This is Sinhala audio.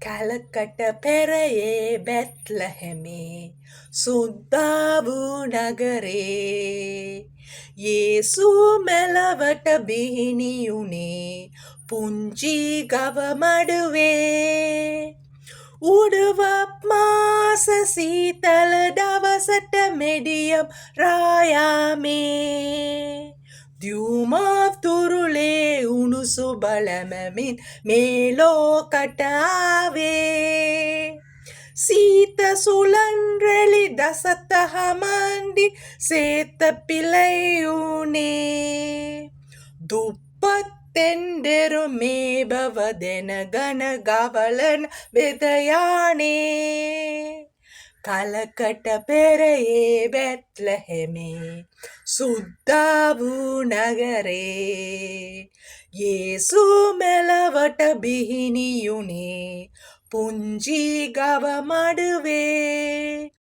කලකට පෙරයේ බැත්ලහෙමේ සුද්දා වූ නගරේ යේසු මෙලවට බිහිනි වුණේ පුංචි ගව මඩුවේ උඩුවප් මාස සීතල දවසට මෙඩියම් රායාමේ දියුමක් තුරුලේ උණුසු බලමමින් මේ ලෝකට ආවේ සීත සුළං රැලි දසත හමන්ඩි සේත පිලෙයුනේ දුප්පත් තෙන්ඩෙරු මේ බව දෙනගන ගවලන වෙදයානේ කලකට පෙරයේ බැත්ලහෙමේ සුද්දා වූ නගරේ යේසු මෙලවට බිහිනි වුණේ පුංචි ගව මඩුවේ